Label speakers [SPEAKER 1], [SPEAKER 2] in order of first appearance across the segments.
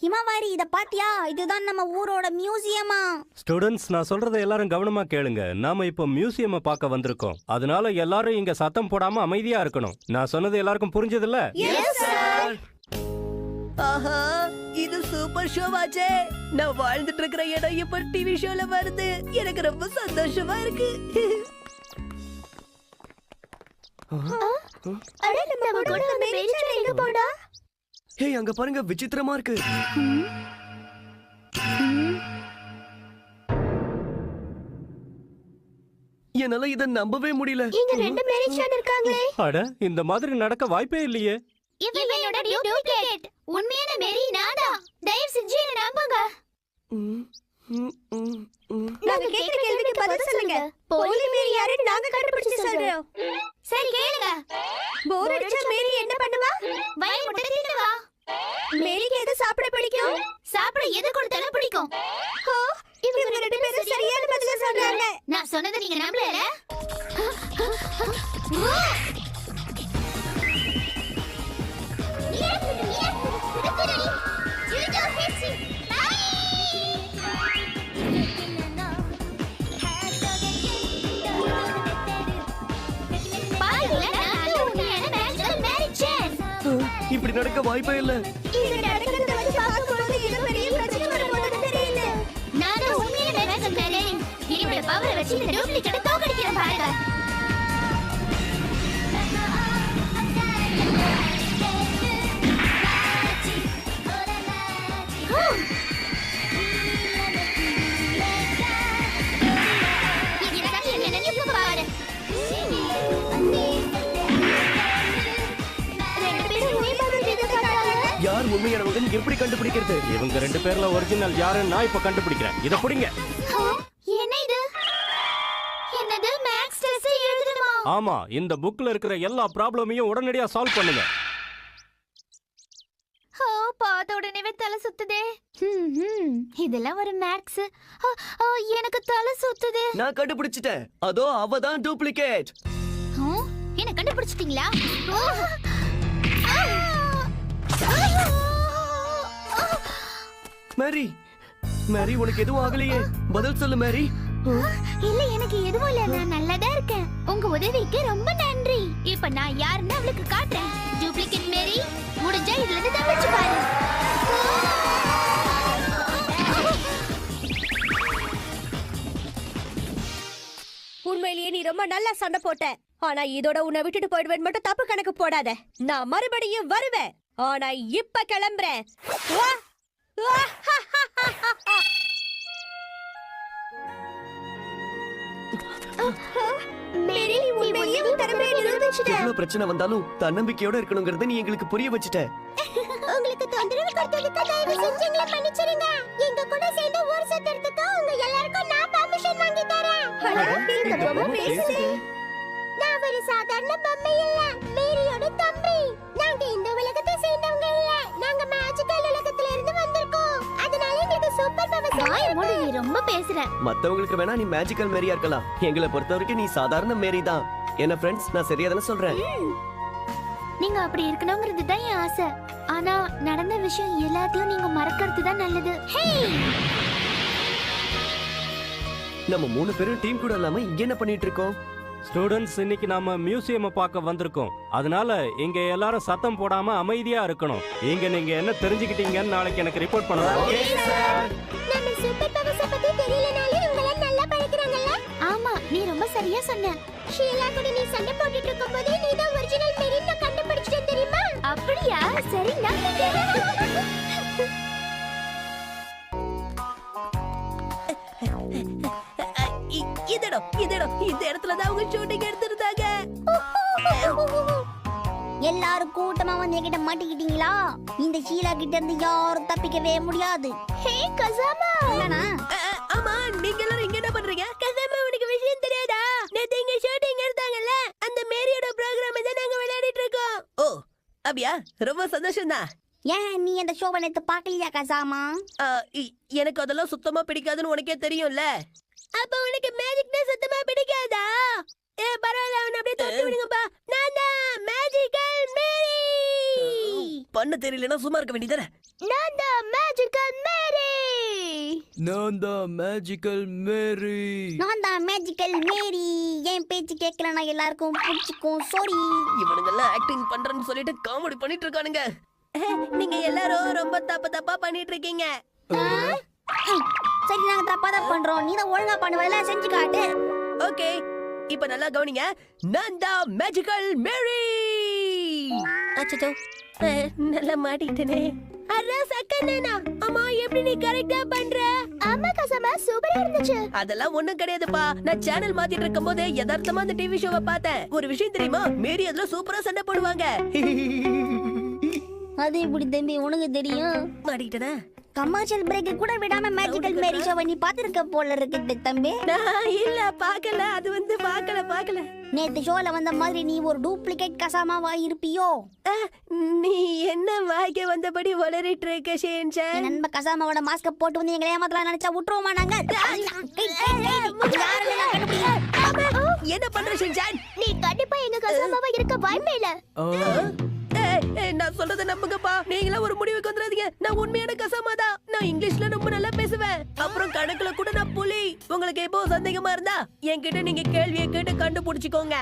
[SPEAKER 1] Himawari இத பாத்தியா? இதுதான் நம்ம ஊரோட மியூசியமா.
[SPEAKER 2] ஸ்டூடண்ட்ஸ், நான் சொல்றதை எல்லாரும் கவனமா கேளுங்க. நாம இப்போ மியூசியமை பார்க்க வந்திருக்கோம். அதனால எல்லாரும் இங்க சத்தம் போடாம அமைதியா இருக்கணும். நான் சொன்னது எல்லாருக்கும் புரிஞ்சதில்ல?
[SPEAKER 3] ஆஹா, இது சூப்பர் ஷோவாச்சே. நான் வாழ்ந்துட்டு இருக்கிற இடம் இப்ப டிவி ஷோல வருது. எனக்கு ரொம்ப சந்தோஷமா இருக்கு.
[SPEAKER 1] அட நம்ம கூட அந்த மேரிச்சா எங்க போடா?
[SPEAKER 4] ஹே, அங்க பாருங்க, விசித்திரமா இருக்கு. என்னால இத நம்பவே முடியல.
[SPEAKER 1] இங்க ரெண்டு மேரிச்சா இருக்காங்களே.
[SPEAKER 2] அட, இந்த மாதிரி நடக்க வாய்ப்பே இல்லையே.
[SPEAKER 1] இவனோட டூப்ளிகேட். உண்மையான மேரி நானா? தயவு செஞ்சு என்ன நம்புங்க. நாங்க கேக்குற கேள்விக்கு பதில் சொல்லுங்க. போலி மேரி யாருன்னு நாங்க கண்டுபிடிச்சு சொல்றோம். சரி கேளுங்க. போர் அடிச்சா மேரி என்ன பண்ணுவா? வயிறு முட்டை தின்னுவா. மேரிக்கு எது சாப்பிட பிடிக்கும்? சாப்பிட எது கொடுத்தாலும் பிடிக்கும். இவங்க ரெண்டு பேரும் சரியான பதில் சொல்றாங்க. நான் சொன்னதை நீங்க நம்பல?
[SPEAKER 4] இப்படி நடக்க வாய்ப்பே இல்ல.
[SPEAKER 1] இது நடக்கிறத வச்சு பார்க்கும்போது இது பெரிய பிரச்சனை வரும்போது தெரியல. நானே உண்மையிலே மேஜிக் மேரி. என்னோட பவரை வச்சு இந்த டூப்ளிகேட்டை தோக்கடிக்கிறேன் பாருங்க.
[SPEAKER 4] யார் உண்மையானவங்க எப்படி கண்டுபிடிக்கிறது?
[SPEAKER 2] இவங்க ரெண்டு பேர்ல ஒரிஜினல் யாருன்னு நான் இப்ப கண்டுபிடிக்கிறேன். இத புடிங்க.
[SPEAKER 1] என்ன இது? என்னது மேக்ஸ் டெஸ்ட் எழுதணுமா?
[SPEAKER 2] ஆமா, இந்த புக்ல இருக்கிற எல்லா ப்ராப்ளமையும் உடனடியா சால்வ் பண்ணுங்க.
[SPEAKER 1] பார்த்த உடனே தலை சுத்துதே. இதெல்லாம் ஒரு மேக்ஸ். எனக்கு தலை சுத்துதே.
[SPEAKER 4] நான் கண்டுபிடிச்சிட்டேன். அதோ அவதான் டூப்ளிகேட்.
[SPEAKER 1] என்ன கண்டுபிடிச்சிட்டீங்களா?
[SPEAKER 4] மேரி, மேரி, உனக்கு எதுவும் ஆகலையே? பதில் சொல்லு மேரி.
[SPEAKER 1] இல்ல, எனக்கு எதுவும் இல்ல. நான் நல்லதா இருக்கேன். உங்க உதவிக்கு ரொம்ப நன்றி. இப்ப நான் யாருன்னு அவளுக்கு காட்டுறேன். டூப்ளிகேட் மேரி, முடிஞ்சா இதுல இருந்து தப்பிச்சு பாரு.
[SPEAKER 3] உண்மையிலேயே நீ ரொம்ப நல்லா சண்டை போட்ட. ஆனா இதோட உன்னை விட்டுட்டு போயிடுவேன் மட்டும் தப்பு கணக்கு போடாத. நான் மறுபடியும் வருவேன். ஆனா இப்ப கிளம்புறேன்.
[SPEAKER 1] மேரி, நீ உண்மையிலேயே உன் திறமையை நிரூபிச்சிட்ட.
[SPEAKER 4] எவ்வளவு பிரச்சனை வந்தாலும் தன்னம்பிக்கையோட இருக்கணுங்கிறத நீ எங்களுக்கு புரிய வச்சிட்ட.
[SPEAKER 1] உங்களுக்கு தொந்தரவு கொடுத்ததுக்கு தயவு செஞ்சு எங்களை மன்னிச்சிடுங்க. எங்க கூட சேர்ந்து ஊர் சுத்துறதுக்கு உங்க எல்லாருக்கும் நான் பெர்மிஷன் வாங்கி தரேன்.
[SPEAKER 3] இந்த பொம்மை பேசுது.
[SPEAKER 1] நான் ஒரு சாதாரண பொம்மை இல்ல, மேரியோட தம்பி. நாங்க இந்த உலகத்தை சேர்ந்தவங்க இல்ல. நாங்க மேஜிக்கல் உலகத்துல இருந்து வந்திருக்கோம். அதனால எங்களுக்கு சூப்பர் பவர்ஸ் இருக்கு. நீ ரொம்ப பேசுற.
[SPEAKER 4] மத்தவங்களுக்கு வேணா நீ மேஜிக்கல் மேரியா இருக்கலாம். எங்களை பொறுத்த வரைக்கும் நீ சாதாரண மேரி தான். என்ன ஃப்ரெண்ட்ஸ், நான் சரியா தானே சொல்றேன்?
[SPEAKER 1] நீங்க அப்படி இருக்கணும்ங்கிறது தான் என் ஆசை. ஆனா நடந்த விஷயம் எல்லாத்தையும் நீங்க மறக்கிறது தான் நல்லது.
[SPEAKER 4] நம்ம 3 பேரும் டீம் கூட இல்லாம இங்க என்ன பண்ணிட்டு இருக்கோம்?
[SPEAKER 2] ஸ்டூடண்ட்ஸ், இன்னைக்கு நாம மியூசியமை பார்க்க வந்திருக்கோம். அதனால இங்க எல்லாரும் சத்தம் போடாம அமைதியா இருக்கணும். இங்க நீங்க என்ன தெரிஞ்சுக்கிட்டீங்கன்னு நாளைக்கு எனக்கு ரிப்போர்ட் பண்ணணும்.
[SPEAKER 1] நம்ம சூப்பர் பவர்ஸ் பத்தி தெரியலனாலும் உங்கள நல்லா பழகுறாங்கல்ல? ஆமா, நீ ரொம்ப சரியா சொன்ன. ஷீலா கூட நீ சண்டை போட்டுட்டு இருக்கும்போது நீ தான் ஒரிஜினல் மேரின்னு நான் கண்டுபிடிச்சிட்டேன் தெரியுமா? அப்படியா? சரி,
[SPEAKER 3] இந்த இடத்துலதான் அவங்க ஷூட்டிங் எடுத்திருந்தாங்க.
[SPEAKER 1] எல்லாரும் கூட்டமா வந்து என்கிட்ட மாட்டிக்கிட்டீங்களா? இந்த ஷீலா கிட்ட இருந்து யாரும் தப்பிக்கவே முடியாது. ஹே கசாமா,
[SPEAKER 3] ஆமா, நீங்க எல்லாரும் இங்க என்ன பண்றீங்க? கசாமா, உனக்கு விஷயம் தெரியாதா? நேத்து இங்க ஷூட்டிங் எடுத்தாங்கல்ல, அந்த மேரியோட ப்ரோகிராம் தான் நாங்க விளையாடிட்டு இருக்கோம். ஓ, அப்படியா? ரொம்ப சந்தோஷம் தான்.
[SPEAKER 1] ஏன் நீ அந்த ஷோவை நேத்து பார்க்கலையா கசாமா?
[SPEAKER 3] எனக்கு அதெல்லாம் சுத்தமா பிடிக்காதுன்னு உனக்கே தெரியும்ல. அப்ப உனக்கு மேஜிக் தான் சுத்தமா பிடிக்காதா? பரவாயில்ல, அவனை அப்படியே தொட்டு விடுங்கப்பா. நான் தான் மேஜிக்கல் மேரி. பண்ண தெரியலனா சும்மா இருக்க வேண்டியதானே?
[SPEAKER 1] நான் தான்
[SPEAKER 5] நான் தான் மேஜிக்கல் மேரி.
[SPEAKER 1] நான் தான் மேஜிக்கல் மேரி. என் பேச்சு கேட்கலனா எல்லாருக்கும் பிடிச்சிக்கும். சாரி.
[SPEAKER 3] இவனுங்க எல்லாம் ஆக்டிங் பண்றேன்னு சொல்லிட்டு காமெடி பண்ணிட்டு இருக்கானுங்க. நீங்க எல்லாரும் ரொம்ப தப்பா பண்ணிட்டு இருக்கீங்க.
[SPEAKER 1] சரி நாங்க தப்பா தான் பண்றோம். நீ தான் ஒழுங்கா பண்ணுவல, செஞ்சு காட்டு.
[SPEAKER 3] ஓகே, இப்ப நல்லா கவனிங்க. நான் தான் மேஜிக்கல் மேரி. அச்சச்சோ, நல்லா மாட்டிட்டேனே. அரா சக்கனேனா, அம்மா எப்படி நீ கரெக்ட்டா பண்ற?
[SPEAKER 1] ஆமா கசமா, சூப்பரா இருந்துச்சு.
[SPEAKER 3] அதெல்லாம் ஒண்ணும் கிடையாதுப்பா. நான் சேனல் மாத்திட்டு இருக்கும்போது யதார்த்தமா அந்த டிவி ஷோவை பார்த்தேன். ஒரு விஷயம் தெரியுமா, மேரி அதுல சூப்பரா சண்டை போடுவாங்க.
[SPEAKER 1] அது எப்படி தம்பி உனக்கு தெரியும்?
[SPEAKER 3] மாட்டிட்டேனா?
[SPEAKER 1] கமர்ஷியல் பிரேக் கூட விடாம மேஜிக்கல் மேரி ஷோவை நீ பாத்துருக்க போல இருக்கு தம்பி.
[SPEAKER 3] நான் இல்ல பார்க்கல. அது வந்து பார்க்கல.
[SPEAKER 1] நேத்து ஷோல வந்த மாதிரி நீ ஒரு டூப்ளிகேட் கசாமாவா இருப்பியோ?
[SPEAKER 3] நீ என்ன வாய்க்க வந்தபடி வளரிட்டு இருக்க ஷேன்சான்?
[SPEAKER 1] என் நண்ப கசாமாவோட மாஸ்க போட்டு வந்து எங்களை ஏமாத்தலாம் நினைச்சா விட்டுருவோமா நாங்க?
[SPEAKER 3] என்ன பண்ற ஷேன்சான்?
[SPEAKER 1] நீ கண்டிப்பா எங்க கசாமாவா இருக்க வாய்ப்பே இல்ல.
[SPEAKER 3] நான் சொல்றத நம்புங்கப்பா. நீங்களா ஒரு முடிவுக்கு வந்துடாதீங்க. நான் உண்மையான கசாமாதான். நான் இங்கிலீஷ்ல ரொம்ப நல்லா பேசுவேன். அப்புறம் கணக்குல கூட நான் புலி. உங்களுக்கு எப்போ சந்தேகமா இருந்தா என்கிட்ட நீங்க கேள்வியை கேட்டு கண்டுபிடிச்சுக்கோங்க.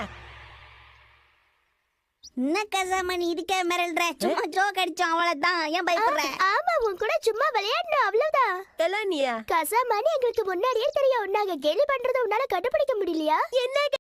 [SPEAKER 1] என்ன கசாமா நீ இருக்க மிரல்ற? சும்மா ஜோக் அடிச்சோம் அவ்வளவுதான். ஏன் பயப்படுற? ஆமா உன் கூட சும்மா விளையாடணும் அவ்வளவுதான்.
[SPEAKER 3] எல்லாம் நீயா?
[SPEAKER 1] கசாமான்னு எங்களுக்கு முன்னாடியே தெரியும். நாங்க கேலி பண்றத உன்னால கண்டுபிடிக்க முடியலையா?
[SPEAKER 3] என்ன